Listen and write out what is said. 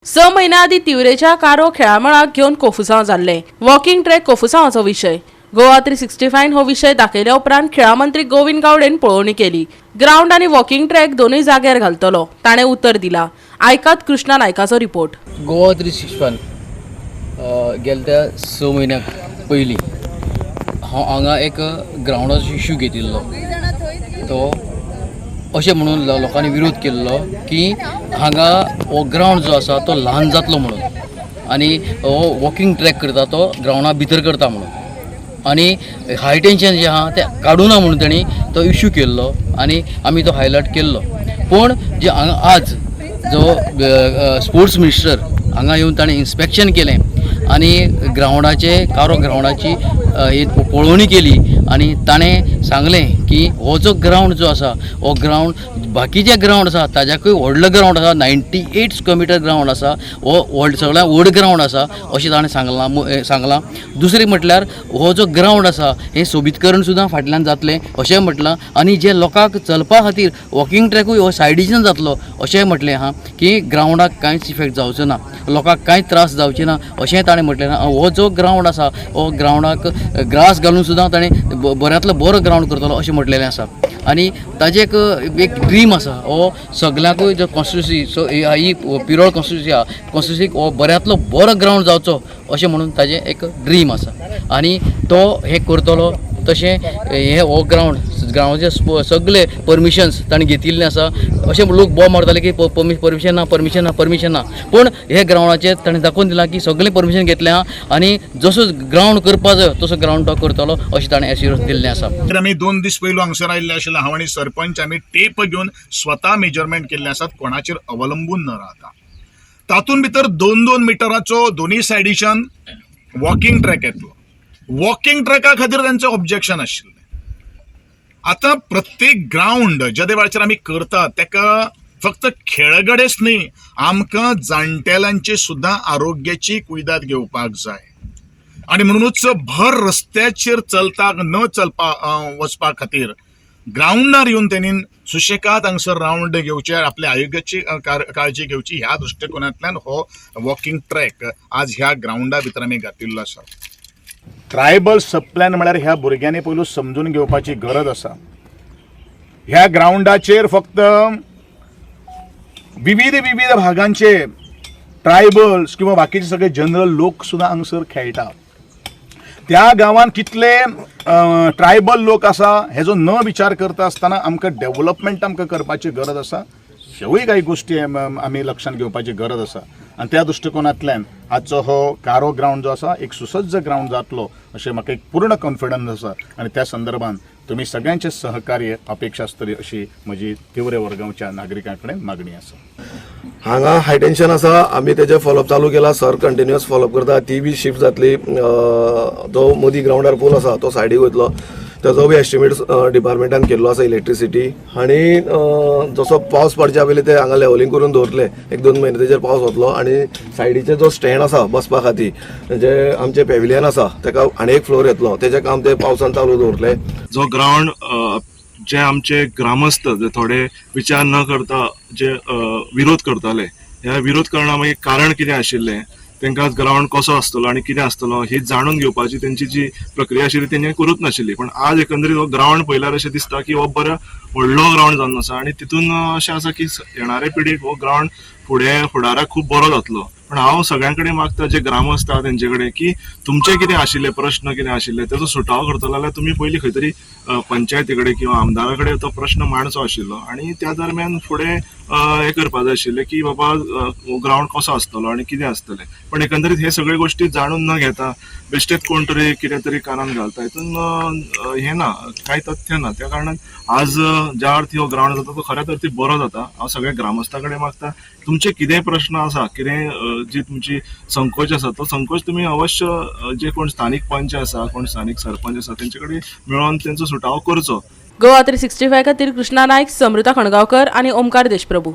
6 महिन्या आधी तिवरेच्या कारो खेळामळाक घेऊन कोफुसांव जाल्ले वॉकिंग ट्रॅक कोफुसांवाचो विषय गोवा 365 हो विषय दाखयल्या उपरांत खेळा मंत्री गोविंद गावडेन पळोवणी केली। ग्राउंड आणि वॉकिंग ट्रॅक दोनूय जाग्यार घालतलो ताणें उतर दिला। आयकात कृष्णा नायकाचो रिपोर्ट। गोवा 365 गेल्या त्या 6 म्हयन्याक पयलीं हांव हांगा एक ग्राउंडाचो इश्यू घेतिल्लो। तो अशें म्हणून लोकांनी विरोध केल्लो की हांगा हो ग्राउंड जो आसा तो ल्हान जातलो म्हणून आनी हो वॉकिंग ट्रॅक करता तो ग्राउंडा भितर करता म्हणून आनी हाय टेंशन जें आहा तें काडूना म्हणून तेणी तो इश्यू केल्लो आनी आमी तो हायलायट केल्लो। पूण जे आज जो स्पोर्ट्स मिनिस्टर हांगा येवन ताणें इन्स्पेक्शन केलें आनी कारो ग्राउंडाची पळोवणी केली आनी ताणें सांगलें की हो जो ग्राउंड जो आसा हो ग्राउंड बाकीचे ग्राउंड आसा ताज्याकूय व्हडलो ग्राउंड आसा 98 स्क्वेअर मिटर ग्राउंड आसा हो सगळ्यां व्हड ग्राउंड आसा अशें ताणें सांगलां। दुसरें म्हटल्यार हो जो ग्राउंड आसा हें सोबीतकरण सुद्दां फाटल्यान जातलें अशें म्हटलां आनी जे लोकांक चलपा खातीर वॉकिंग ट्रॅकूय हो सायडीच्यान जातलो अशें म्हटलें आहा की ग्राउंडाक कांयच इफेक्ट जावचो ना, लोकांक कांय त्रास जावचे ना अशें ताणें म्हटलें ना। हो जो ग्राउंड आसा हो ग्राउंडाक ग्रास घालून सुद्दां ताणें बऱ्यांतलो बरो ग्राउंड करतलो अशें म्हटलेलें आसा आनी ताजें एक ड्रीम आसा हो सगळ्यांकूय जो कॉन्स्टिट्युन्सी ही पिरोळ कॉन्स्टिट्युन्सीक हो बऱ्यांतलो बरो ग्राउंड जावचो अशें म्हणून ताजें एक ड्रीम आसा आनी तो हें करतलो। तशें हे हो ग्राउंडाचे सगळे परमिशन्स ताणें घेतिल्ले आसा। अशें लोक बोब मारताले की परमिशन ना पूण हे ग्राउंडाचेर ताणें दाखोवन दिलां की सगळें परमिशन घेतलें आहा आनी जसो ग्राउंड करपा जाय तसो ग्राउंड तो करतलो अशें ताणें एश्युरन्स दिल्लें आसा। आमी 2 दीस पयलू हांगसर आयिल्ले आशिल्ले हांव आनी सरपंच आमी टेप घेवन स्वता मेजरमेंट केल्ले आसात कोणाचेर अवलंबून न रावता। तातूंत भितर 2-2 मिटराचो दोनी सायडीच्यान वॉकिंग ट्रॅक येतलो। वॉकिंग ट्रॅका खातीर तांचें ऑब्जेक्शन आशिल्लें। आतां प्रत्येक ग्राउंड ज्या वेळाचेर आमी करतात तेका फक्त खेळगडेच न्ही आमकां जाणटेल्यांची सुद्दां आरोग्याची कुयदाद घेवपाक जाय आनी म्हणूनच भर रस्त्याचेर वचपा खातीर ग्राउंडार येवन तेणी सुशेगाद हांगसर राउंड घेवचे आपल्या आरोग्याची काळजी घेवची ह्या दृश्टिकोनांतल्यान हो वॉकिंग ट्रॅक आज ह्या ग्राउंडा भितर आमी घातिल्लो आसा। ट्रायबल सब प्लॅन म्हळ्यार ह्या भुरग्यांनी पयलू समजून घेवपाची गरज आसा। ह्या ग्राउंडाचेर फक्त विविध भागांचे ट्रायबल्स किंवा बाकीचे सगळे जनरल लोक सुद्दां हांगसर खेळटात। त्या गांवांत कितले ट्रायबल लोक आसा हेजो न विचार करता आसतना आमकां डेव्हलपमेंट करपाची गरज आसा। ह्योय काही गोष्टी आमी लक्षांत घेवपाची गरज आसा आनी त्या दृश्टिकोनांतल्यान आजचो हो कारो ग्राउंड जो आसा एक सुसज्ज ग्राउंड जातलो अशें म्हाका एक पूर्ण कॉन्फिडन्स आसा आनी त्या संदर्भात तुमी सगळ्यांचे सहकार्य अपेक्षा आसतली अशी म्हजी तिवरे वरगांवच्या नागरिकां कडेन मागणी आसा। हांगा हाय टेंशन आसा आमी तेजे फॉलोअप चालू केला। सर कंटिन्युअस फॉलोअप करता। ती बी शिफ्ट जातली। जो मदीं ग्राउंडार पूल आसा तो सायडीक वयतलो तेजो बी एस्टिमेट डिपार्टमेंटान केल्लो आसा इलेक्ट्रिसिटी आनी जसो पावस पडच्या पयलीं ते हांगा लेवलिंग करून दवरले 1-2 म्हयने तेजेर पावस वतलो आनी सायडीचे जो स्टँड आसा बसपा खातीर जे आमचे पॅविलियन आसा तेका आनी एक फ्लोर येतलो तेजें काम ते पावसान चालू दवरले। जो ग्राउंड जे आमचे ग्रामस्थ जे थोडे विचार न करता जे विरोध करताले ह्या विरोध करणा मागीर कारण कितें आशिल्लें तांकां ग्राउंड कसो आसतलो आनी कितें आसतलो ही जाणून घेवपाची तेंची जी प्रक्रिया आशिल्ली तेणी करूच नाशिल्ली। पण आज एकंदरीत हो ग्राउंड पळयल्यार अशें दिसता की हो बरो व्हडलो ग्राउंड जावन आसा आनी तितून अशें आसा की येणारे पिढीक हो ग्राउंड फुडाराक खूब बरो जातलो। पण हांव सगळ्यां कडेन मागता जे ग्रामस्थ आहा तेंचे कडेन की तुमचे कितें आशिल्ले प्रश्न कितें आशिल्ले तेजो सुटावो करतलो जाल्यार तुमी पयलीं खंय तरी पंचायती कडेन किंवा आमदारा कडेन तो प्रश्न मांडचो आशिल्लो आनी त्या दरम्यान फुडें हें करपा जाय आशिल्लें की बाबा ग्राउंड कसो आसतलो आनी कितें आसतलें। पण एकंदरीत हे सगळे गोश्टी जाणून न घेता बेश्टेच कोण तरी कितें तरी कानान घालता हितून हें ना कांय तथ्य ना। त्या कारणान आज ज्या अर्थी हो ग्राउंड जाता तो खऱ्या अर्थी बरो जाता। हांव सगळ्या ग्रामस्थां कडेन मागता तुमचे कितें प्रश्न आसा कितें जी तुमची संकोच आसा तो संकोच तुमी अवश्य जे कोण स्थानीक पंच आसा कोण स्थानीक सरपंच आसा तेंचे कडेन मेळोन तेंचो सुटावो करचो। गोवा 365 खातीर कृष्णा नायक, समृता खणगांवकर आनी ओमकार देशप्रभू।